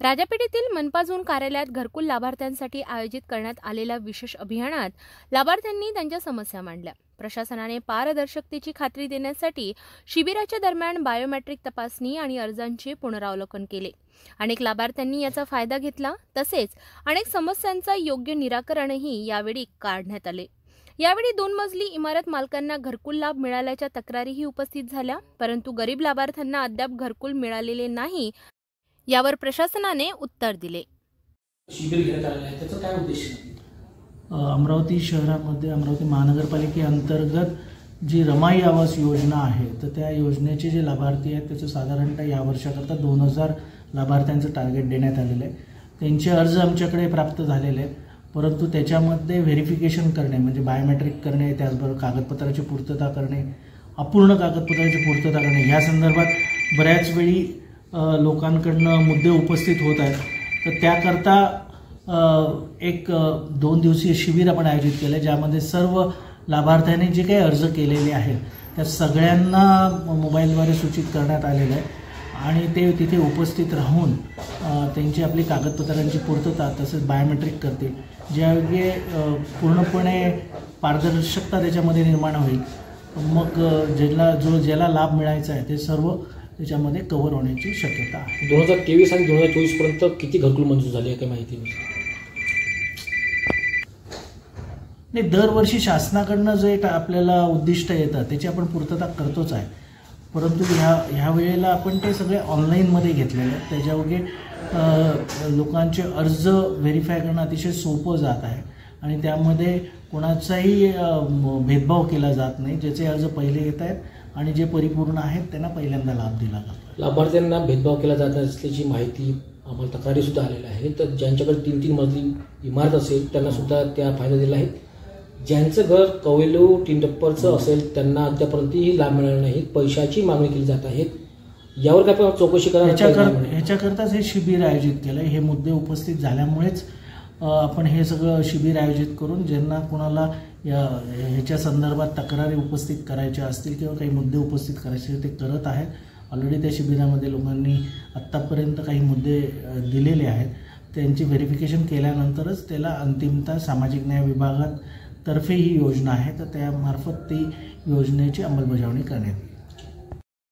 राजापेठेतील मनपा झोन कार्यालयात घरकुल लाभार्थ्यांसाठी आयोजित करण्यात आलेल्या विशेष अभियानात लाभार्थ्यांनी त्यांच्या समस्या मांडल्या। प्रशासनाने पारदर्शकतेची खात्री देण्यासाठी शिबिराच्या दरम्यान बायोमेट्रिक तपासणी आणि अर्जांचे पुनरावलोकन केले। अनेक लाभार्थ्यांनी याचा फायदा घेतला, तसेच अनेक समस्यांचा योग्य निराकरणही यावेळी काढण्यात आले। यावेळी 2 मजली इमारत मालकांना घरकुल लाभ मिळाल्याच्या तक्रारीही उपस्थित झाल्या, परंतु गरीब लाभार्थ्यांना अद्याप घरकुल मिळालेले नाही, यावर प्रशासनाने उत्तर दिले। शिबिर घेण्यात आले आहे, त्याचा काय उद्देश आहे? अमरावती शहरामध्ये अमरावती महानगरपालिकेअंतर्गत जी रमाई आवास योजना आहे, तर त्या योजनेचे जे लाभार्थी आहेत त्याचं साधारणतः या वर्षाकरता 2000 लाभार्थ्यांचं टार्गेट देण्यात आलेलं आहे। त्यांचे अर्ज आमच्याकडे प्राप्त झालेले आहेत, परंतु त्याच्यामध्ये व्हेरिफिकेशन करणे म्हणजे बायोमेट्रिक करणे, त्याचबरोबर कागदपत्राची पूर्तता करणे, अपूर्ण कागदपत्राची पूर्तता करणे, या संदर्भात बऱ्याच वेळी लोकांकडनं मुद्दे उपस्थित होत आहेत। तर त्याकरता एक 2 दिवसीय शिबिर आपण आयोजित केलं, ज्यामध्ये सर्व लाभार्थ्यांनी जे काही अर्ज केलेले आहेत त्या सगळ्यांना मोबाईलद्वारे सूचित करण्यात आलेलं आहे आणि ते तिथे उपस्थित राहून त्यांची आपली कागदपत्रांची पूर्तता तसेच बायोमेट्रिक करतील, ज्यावेळी पूर्णपणे पारदर्शकता त्याच्यामध्ये निर्माण होईल। मग ज्याला लाभ मिळायचा आहे ते सर्व त्याच्यामध्ये कव्हर होण्याची शक्यता आहे। 2023 आणि 2024 पर्यंत किती घरकुल मंजूर झाली आहे, काही माहिती नाही? दरवर्षी शासनाकडनं जे आपल्याला उद्दिष्ट येतं त्याची आपण पूर्तता करतोच आहे, परंतु ह्या वेळेला आपण ते सगळे ऑनलाईनमध्ये घेतलेले आहेत। त्याच्यायोगे लोकांचे अर्ज व्हेरीफाय करणं अतिशय सोपं जात आहे आणि त्यामध्ये कोणाचाही भेदभाव केला जात नाही। ज्याचे अर्ज पहिले येत आहेत आणि जे परिपूर्ण आहेत त्यांना पहिल्यांदा लाभ दिला जातो। लाभार्थ्यांना भेदभाव केला जात असल्याची माहिती आम्हाला तक्रारी सुद्धा आलेल्या आहे। तर ज्यांच्याकडे 3-3 मजली इमारत असेल त्यांना सुद्धा त्या फायदा दिला आहे। ज्यांचं घर कवेलू 3 टप्परचं असेल त्यांना अद्यापर्यंतही लाभ मिळाला नाही, पैशाची मागणी केली जात आहे। यावर काय चौकशी ह्याच्याकरताच हे शिबिर आयोजित केलं। हे मुद्दे उपस्थित झाल्यामुळेच आपण हे सगळं शिबिर आयोजित करून ज्यांना कोणाला ह्याच्या संदर्भात तक्रारी उपस्थित करायच्या असतील किंवा काही मुद्दे उपस्थित करायचे ते करत आहेत। ऑलरेडी त्या शिबिरामध्ये लोकांनी आत्तापर्यंत काही मुद्दे दिलेले आहेत, त्यांची व्हेरिफिकेशन केल्यानंतरच त्याला अंतिमतः सामाजिक न्याय विभागातर्फे ही योजना आहे, तर त्यामार्फत ती योजनेची अंमलबजावणी करण्यात येईल।